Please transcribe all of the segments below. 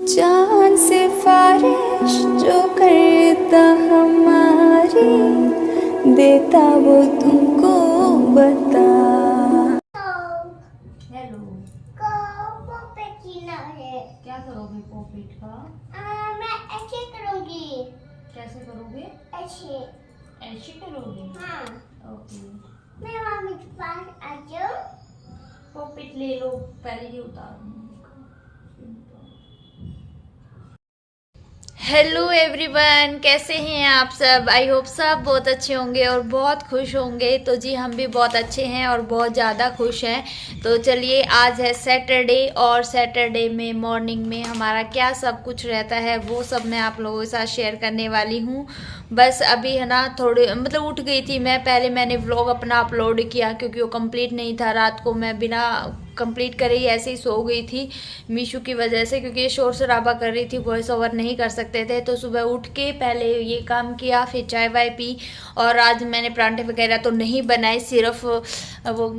चांद सिफारिश जो करता हमारी, देता वो तुमको बता। हेलो, पॉपेट जीना है। क्या करोगे पॉपेट का? मैं ऐसे करूंगी। कैसे करोगे? ऐसे। ऐसे करोगे? हाँ। ओके। मैं मम्मी के पास आ जाऊं। पॉपेट ले लो, पहले ये उतारो। हेलो एवरीवन, कैसे हैं आप सब? आई होप सब बहुत अच्छे होंगे और बहुत खुश होंगे। तो जी हम भी बहुत अच्छे हैं और बहुत ज़्यादा खुश हैं। तो चलिए, आज है सैटरडे और सैटरडे में मॉर्निंग में हमारा क्या सब कुछ रहता है वो सब मैं आप लोगों के साथ शेयर करने वाली हूँ। बस अभी है ना, थोड़े मतलब उठ गई थी मैं, पहले मैंने व्लॉग अपना अपलोड किया क्योंकि वो कंप्लीट नहीं था। रात को मैं बिना कंप्लीट करे ही ऐसे ही सो गई थी मीशू की वजह से, क्योंकि ये शोर शराबा कर रही थी, वॉइस ओवर नहीं कर सकते थे। तो सुबह उठ के पहले ये काम किया, फिर चाय वाय पी। और आज मैंने परांठे वगैरह तो नहीं बनाए, सिर्फ वो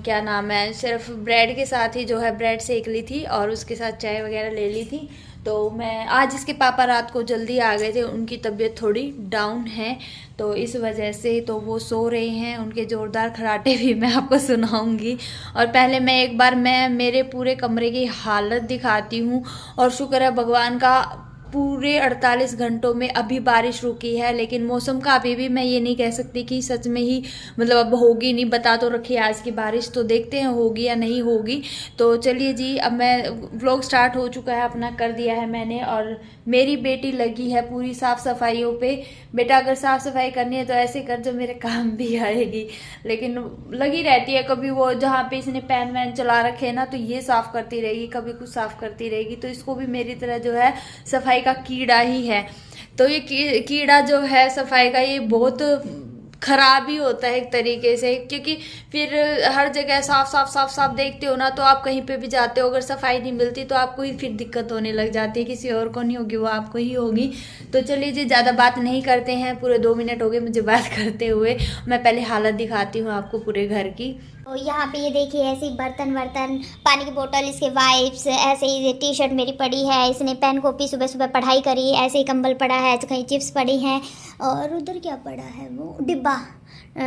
क्या नाम है, सिर्फ ब्रेड के साथ ही जो है ब्रेड सेक ली थी और उसके साथ चाय वगैरह ले ली थी। तो मैं आज, इसके पापा रात को जल्दी आ गए थे, उनकी तबीयत थोड़ी डाउन है तो इस वजह से तो वो सो रहे हैं। उनके ज़ोरदार खराटे भी मैं आपको सुनाऊंगी। और पहले मैं एक बार मेरे पूरे कमरे की हालत दिखाती हूँ। और शुक्र है भगवान का, पूरे 48 घंटों में अभी बारिश रुकी है। लेकिन मौसम का अभी भी मैं ये नहीं कह सकती कि सच में ही मतलब अब होगी नहीं, बता तो रखी है आज की बारिश, तो देखते हैं होगी या नहीं होगी। तो चलिए जी, अब मैं व्लॉग स्टार्ट हो चुका है अपना, कर दिया है मैंने। और मेरी बेटी लगी है पूरी साफ़ सफाइयों पे। बेटा अगर साफ़ सफाई करनी है तो ऐसे कर जो मेरे काम भी आएगी। लेकिन लगी रहती है, कभी वो जहाँ पे इसने पेन वैन चला रखे हैं ना तो ये साफ़ करती रहेगी, कभी कुछ साफ़ करती रहेगी। तो इसको भी मेरी तरह जो है सफाई का कीड़ा ही है। तो ये कीड़ा जो है सफाई का, ये बहुत खराब ही होता है एक तरीके से, क्योंकि फिर हर जगह साफ साफ साफ साफ देखते हो ना, तो आप कहीं पे भी जाते हो अगर सफाई नहीं मिलती तो आपको ही फिर दिक्कत होने लग जाती है। किसी और को नहीं होगी, वो आपको ही होगी। तो चलिए जी, ज़्यादा बात नहीं करते हैं, पूरे 2 मिनट हो गए मुझे बात करते हुए। मैं पहले हालत दिखाती हूँ आपको पूरे घर की। तो यहाँ पे ये देखिए, ऐसे ही बर्तन वर्तन, पानी की बोतल, इसके वाइप्स, ऐसे ही टी शर्ट मेरी पड़ी है, इसने पेन कॉपी सुबह सुबह पढ़ाई करी, ऐसे ही कंबल पड़ा है, तो कहीं चिप्स पड़ी हैं। और उधर क्या पड़ा है, वो डिब्बा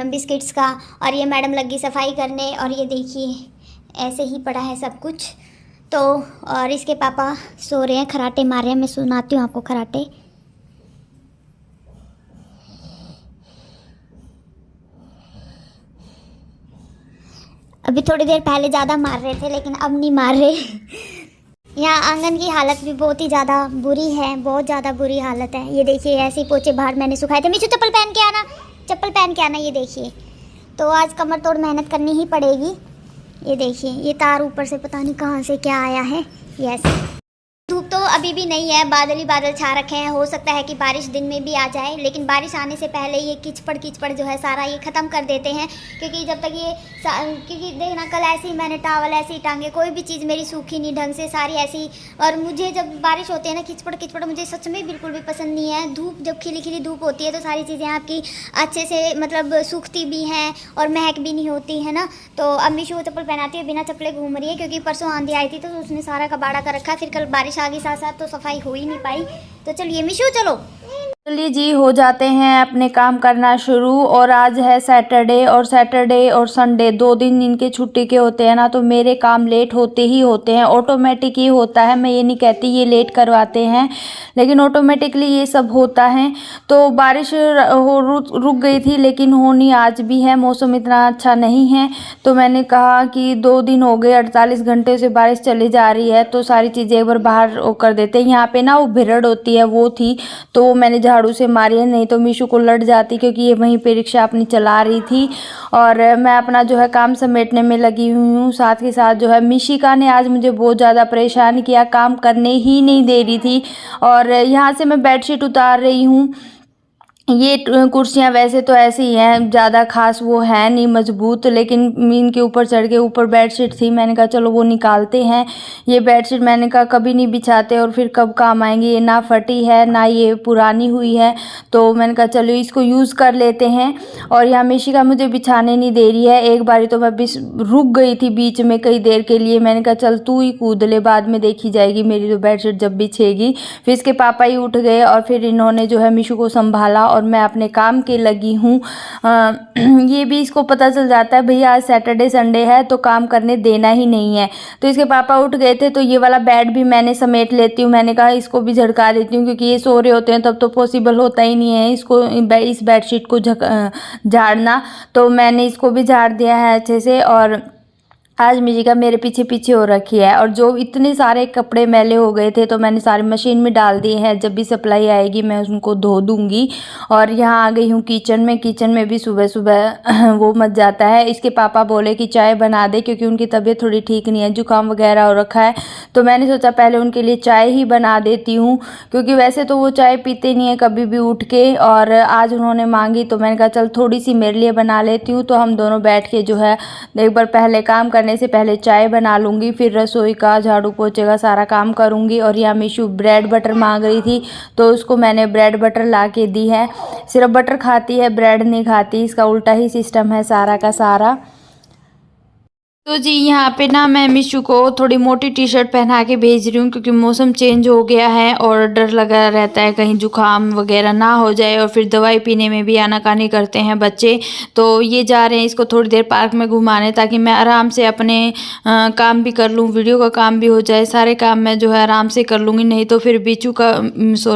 बिस्किट्स का। और ये मैडम लगी सफाई करने, और ये देखिए ऐसे ही पड़ा है सब कुछ। तो और इसके पापा सो रहे हैं, खराटे मार रहे हैं। मैं सुनाती हूँ आपको खराटे। अभी थोड़ी देर पहले ज़्यादा मार रहे थे लेकिन अब नहीं मार रहे। यहाँ आंगन की हालत भी बहुत ही ज़्यादा बुरी है, बहुत ज़्यादा बुरी हालत है। ये देखिए, ऐसे ही पोचे बाहर मैंने सुखाए थे। मीशू चप्पल पहन के आना, चप्पल पहन के आना। ये देखिए, तो आज कमर तोड़ मेहनत करनी ही पड़ेगी। ये देखिए, ये तार ऊपर से पता नहीं कहाँ से क्या आया है। यस, धूप तो अभी भी नहीं है, बादल ही बादल छा रखे हैं। हो सकता है कि बारिश दिन में भी आ जाए, लेकिन बारिश आने से पहले ये कीचड़ जो है सारा ये ख़त्म कर देते हैं। क्योंकि जब तक ये क्योंकि देखना, कल ऐसे ही मैंने टावल ऐसे ही टांगे, कोई भी चीज़ मेरी सूखी नहीं ढंग से, सारी ऐसी। और मुझे जब बारिश होती है ना, कीचड़ मुझे सच में बिल्कुल भी पसंद नहीं है। धूप जब खिली खिली धूप होती है तो सारी चीज़ें आपकी अच्छे से मतलब सूखती भी हैं और महक भी नहीं होती है ना। तो अब मीशू चप्पल पहनाती है, बिना चप्पले घूम रही है, क्योंकि परसों आंधी आई थी तो उसने सारा कबाड़ा कर रखा। फिर कल बारिश आ गई साथ साथ, तो सफाई हो ही नहीं पाई। तो चलिए मीशू, चलो चलिए जी, हो जाते हैं अपने काम करना शुरू। और आज है सैटरडे, और सैटरडे और संडे 2 दिन इनके छुट्टी के होते हैं ना, तो मेरे काम लेट होते ही होते हैं। ऑटोमेटिक ही होता है, मैं ये नहीं कहती ये लेट करवाते हैं, लेकिन ऑटोमेटिकली ये सब होता है। तो बारिश रुक गई थी, लेकिन होनी आज भी है। मौसम इतना अच्छा नहीं है, तो मैंने कहा कि 2 दिन हो गए, 48 घंटे से बारिश चली जा रही है, तो सारी चीज़ें एक बार बाहर कर देते हैं। यहाँ पे ना वो भिरड़ होती है, वो थी, तो मैंने झाड़ू से मारी है, नहीं तो मीशू को लड़ जाती, क्योंकि ये वहीं पे रिक्शा अपनी चला रही थी। और मैं अपना जो है काम समेटने में लगी हुई हूँ। साथ के साथ जो है मिशिका ने आज मुझे बहुत ज़्यादा परेशान किया, काम करने ही नहीं दे रही थी। और यहाँ से मैं बेडशीट उतार रही हूँ, ये कुर्सियाँ वैसे तो ऐसी ही हैं, ज़्यादा खास वो है नहीं मजबूत, लेकिन इनके ऊपर चढ़ के ऊपर बेडशीट थी, मैंने कहा चलो वो निकालते हैं। ये बेडशीट मैंने कहा कभी नहीं बिछाते और फिर कब काम आएंगे, ये ना फटी है ना ये पुरानी हुई है, तो मैंने कहा चलो इसको यूज़ कर लेते हैं। और यहाँ मिशिका मुझे बिछाने नहीं दे रही है। एक बारी तो मैं रुक गई थी बीच में कई देर के लिए, मैंने कहा चल तू ही कूद ले, बाद में देखी जाएगी मेरी तो बेडशीट जब बिछेगी। फिर इसके पापा ही उठ गए और फिर इन्होंने जो है मिशू को संभाला और मैं अपने काम के लगी हूँ। ये भी इसको पता चल जाता है भैया आज सैटरडे संडे है तो काम करने देना ही नहीं है। तो इसके पापा उठ गए थे तो ये वाला बेड भी मैंने समेट लेती हूँ, मैंने कहा इसको भी झड़का देती हूँ क्योंकि ये सो रहे होते हैं तब तो पॉसिबल होता ही नहीं है इसको इस बेडशीट को झाड़ना। तो मैंने इसको भी झाड़ दिया है अच्छे से। और आज मिशिका मेरे पीछे पीछे हो रखी है और जो इतने सारे कपड़े मैले हो गए थे तो मैंने सारी मशीन में डाल दिए हैं, जब भी सप्लाई आएगी मैं उनको धो दूंगी। और यहाँ आ गई हूँ किचन में। किचन में भी सुबह सुबह वो मच जाता है। इसके पापा बोले कि चाय बना दे क्योंकि उनकी तबीयत थोड़ी ठीक नहीं है, जुकाम वगैरह हो रखा है, तो मैंने सोचा पहले उनके लिए चाय ही बना देती हूँ क्योंकि वैसे तो वो चाय पीते नहीं है कभी भी उठ के, और आज उन्होंने मांगी तो मैंने कहा चल थोड़ी सी मेरे लिए बना लेती हूँ। तो हम दोनों बैठ के जो है एक बार पहले काम करने से पहले चाय बना लूँगी, फिर रसोई का झाड़ू पोछे का सारा काम करूँगी। और यहाँ मिशू ब्रेड बटर मांग रही थी तो उसको मैंने ब्रेड बटर ला के दी है। सिर्फ बटर खाती है, ब्रेड नहीं खाती, इसका उल्टा ही सिस्टम है सारा का सारा। तो जी यहाँ पे ना मैं मिशू को थोड़ी मोटी टी शर्ट पहना के भेज रही हूँ क्योंकि मौसम चेंज हो गया है और डर लगा रहता है कहीं जुकाम वगैरह ना हो जाए और फिर दवाई पीने में भी आनाकानी करते हैं बच्चे। तो ये जा रहे हैं इसको थोड़ी देर पार्क में घुमाने ताकि मैं आराम से अपने काम भी कर लूँ, वीडियो का काम भी हो जाए, सारे काम मैं जो है आराम से कर लूँगी। नहीं तो फिर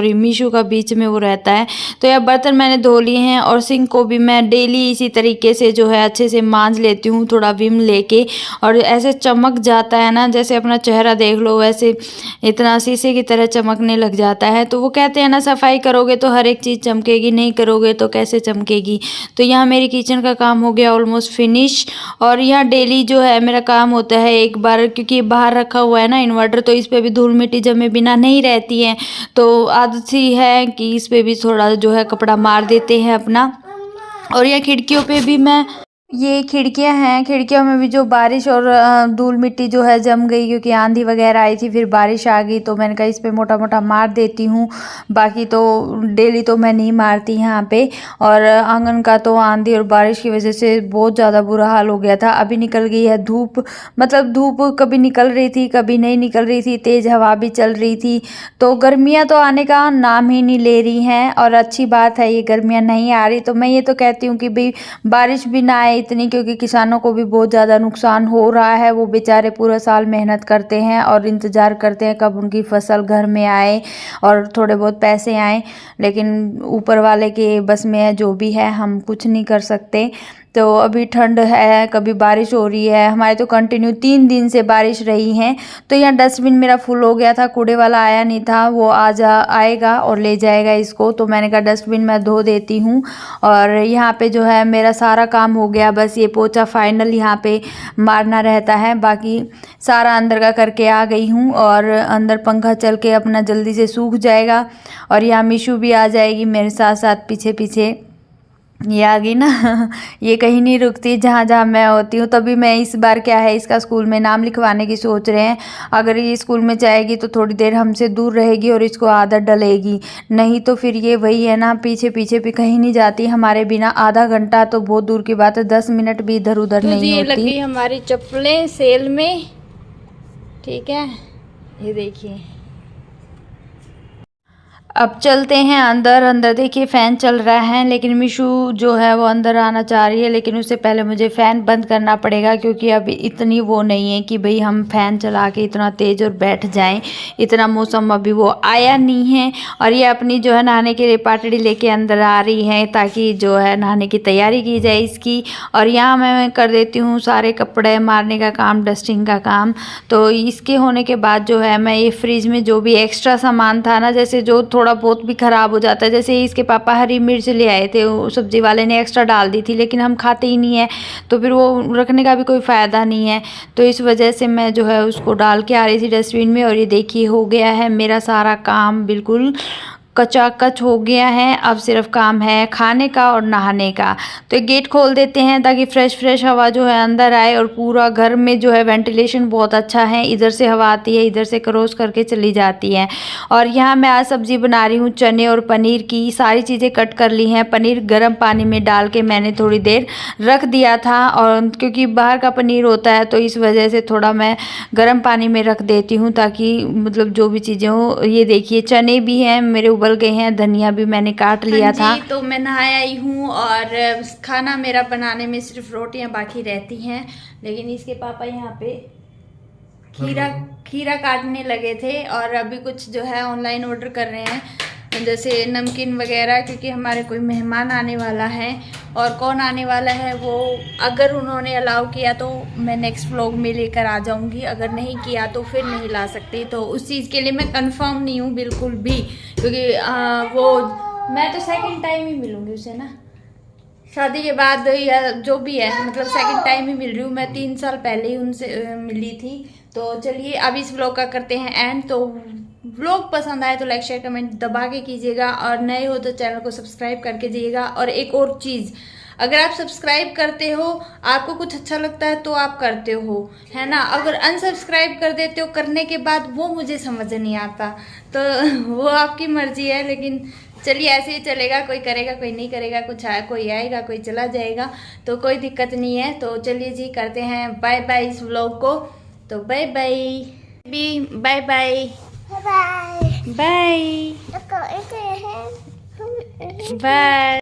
मिशू का बीच में वो रहता है। तो यह बर्तन मैंने धो लिए हैं और सिंक को भी मैं डेली इसी तरीके से जो है अच्छे से मांज लेती हूँ, थोड़ा विम लेके, और ऐसे चमक जाता है ना जैसे अपना चेहरा देख लो वैसे इतना शीशे की तरह चमकने लग जाता है। तो वो कहते हैं ना सफाई करोगे तो हर एक चीज़ चमकेगी, नहीं करोगे तो कैसे चमकेगी। तो यहाँ मेरी किचन का काम हो गया ऑलमोस्ट फिनिश। और यहाँ डेली जो है मेरा काम होता है एक बार, क्योंकि बाहर रखा हुआ है ना इन्वर्टर, तो इस पर भी धूल मिट्टी जमे बिना नहीं रहती है, तो आदत सी है कि इस पर भी थोड़ा जो है कपड़ा मार देते हैं अपना। और यह खिड़कियों पे भी मैं, ये खिड़कियां हैं, खिड़कियों में भी जो बारिश और धूल मिट्टी जो है जम गई क्योंकि आंधी वगैरह आई थी, फिर बारिश आ गई, तो मैंने कहा इस पे मोटा मोटा मार देती हूँ। बाकी तो डेली तो मैं नहीं मारती यहाँ पे। और आंगन का तो आंधी और बारिश की वजह से बहुत ज़्यादा बुरा हाल हो गया था। अभी निकल गई है धूप, मतलब धूप कभी निकल रही थी कभी नहीं निकल रही थी, तेज़ हवा भी चल रही थी, तो गर्मियाँ तो आने का नाम ही नहीं ले रही हैं। और अच्छी बात है ये गर्मियाँ नहीं आ रही। तो मैं ये तो कहती हूँ कि भाई बारिश भी ना आए इतनी, क्योंकि किसानों को भी बहुत ज़्यादा नुकसान हो रहा है। वो बेचारे पूरा साल मेहनत करते हैं और इंतज़ार करते हैं कब उनकी फसल घर में आए और थोड़े बहुत पैसे आए, लेकिन ऊपर वाले के बस में है, जो भी है हम कुछ नहीं कर सकते। तो अभी ठंड है, कभी बारिश हो रही है, हमारे तो कंटिन्यू 3 दिन से बारिश रही है। तो यहाँ डस्टबिन मेरा फुल हो गया था, कूड़े वाला आया नहीं था, वो आएगा और ले जाएगा इसको, तो मैंने कहा डस्टबिन मैं धो देती हूँ। और यहाँ पे जो है मेरा सारा काम हो गया, बस ये पोछा फाइनल यहाँ पे मारना रहता है, बाकी सारा अंदर का करके आ गई हूँ। और अंदर पंखा चल के अपना जल्दी से सूख जाएगा। और यहाँ मिशू भी आ जाएगी मेरे साथ साथ पीछे पीछे, ये आ गई ना ये कहीं नहीं रुकती, जहाँ जहाँ मैं होती हूँ। तभी मैं इस बार क्या है इसका स्कूल में नाम लिखवाने की सोच रहे हैं। अगर ये स्कूल में जाएगी तो थोड़ी देर हमसे दूर रहेगी और इसको आदत डलेगी, नहीं तो फिर ये वही है ना, पीछे पीछे भी कहीं नहीं जाती हमारे बिना। आधा घंटा तो बहुत दूर की बात है, 10 मिनट भी इधर उधर नहीं होती। लग गई हमारी चप्पलें सेल में, ठीक है, ये देखिए। अब चलते हैं अंदर। अंदर देखिए फ़ैन चल रहा है, लेकिन मिशू जो है वो अंदर आना चाह रही है, लेकिन उससे पहले मुझे फ़ैन बंद करना पड़ेगा क्योंकि अभी इतनी वो नहीं है कि भाई हम फ़ैन चला के इतना तेज़ और बैठ जाएं। इतना मौसम अभी वो आया नहीं है। और ये अपनी जो है नहाने के लिए पाटड़ी लेके अंदर आ रही है ताकि जो है नहाने की तैयारी की जाए इसकी। और यहाँ मैं कर देती हूँ सारे कपड़े मारने का काम, डस्टिंग का काम। तो इसके होने के बाद जो है मैं ये फ्रिज में जो भी एक्स्ट्रा सामान था ना, जैसे जो थोड़ा बहुत भी ख़राब हो जाता है, जैसे इसके पापा हरी मिर्च ले आए थे, वो सब्ज़ी वाले ने एक्स्ट्रा डाल दी थी, लेकिन हम खाते ही नहीं है, तो फिर वो रखने का भी कोई फ़ायदा नहीं है। तो इस वजह से मैं जो है उसको डाल के आ रही थी डस्टबिन में। और ये देखिए हो गया है मेरा सारा काम बिल्कुल कचाकच हो गया है। अब सिर्फ काम है खाने का और नहाने का। तो गेट खोल देते हैं ताकि फ्रेश हवा जो है अंदर आए, और पूरा घर में जो है वेंटिलेशन बहुत अच्छा है। इधर से हवा आती है, इधर से क्रॉस करके चली जाती है। और यहाँ मैं आज सब्ज़ी बना रही हूँ चने और पनीर की। सारी चीज़ें कट कर ली हैं। पनीर गर्म पानी में डाल के मैंने थोड़ी देर रख दिया था, और क्योंकि बाहर का पनीर होता है तो इस वजह से थोड़ा मैं गर्म पानी में रख देती हूँ, ताकि मतलब जो भी चीज़ें हो। ये देखिए चने भी हैं मेरे उबल गए हैं, धनिया भी मैंने काट लिया था। तो मैं नहाई आई हूँ और खाना मेरा बनाने में सिर्फ रोटियां बाकी रहती हैं। लेकिन इसके पापा यहाँ पे खीरा काटने लगे थे, और अभी कुछ जो है ऑनलाइन ऑर्डर कर रहे हैं, जैसे नमकीन वगैरह, क्योंकि हमारे कोई मेहमान आने वाला है। और कौन आने वाला है वो अगर उन्होंने अलाउ किया तो मैं नेक्स्ट व्लॉग में लेकर आ जाऊंगी, अगर नहीं किया तो फिर नहीं ला सकती। तो उस चीज़ के लिए मैं कंफर्म नहीं हूँ बिल्कुल भी, क्योंकि वो मैं तो सेकंड टाइम ही मिलूंगी उसे ना, शादी के बाद या जो भी है, मतलब सेकंड टाइम ही मिल रही हूँ। मैं 3 साल पहले ही उनसे मिली थी। तो चलिए अब इस व्लॉग का करते हैं एंड। तो व्लॉग पसंद आए तो लाइक शेयर कमेंट दबा के कीजिएगा, और नए हो तो चैनल को सब्सक्राइब करके जाइएगा। और एक और चीज़, अगर आप सब्सक्राइब करते हो, आपको कुछ अच्छा लगता है तो आप करते हो, है ना। अगर अनसब्सक्राइब कर देते हो करने के बाद, वो मुझे समझ नहीं आता, तो वो आपकी मर्जी है। लेकिन चलिए ऐसे ही चलेगा, कोई करेगा कोई नहीं करेगा, कोई आएगा कोई चला जाएगा, तो कोई दिक्कत नहीं है। तो चलिए जी करते हैं बाय बाय इस व्लॉग को। तो bye bye bye bye bye bye bye.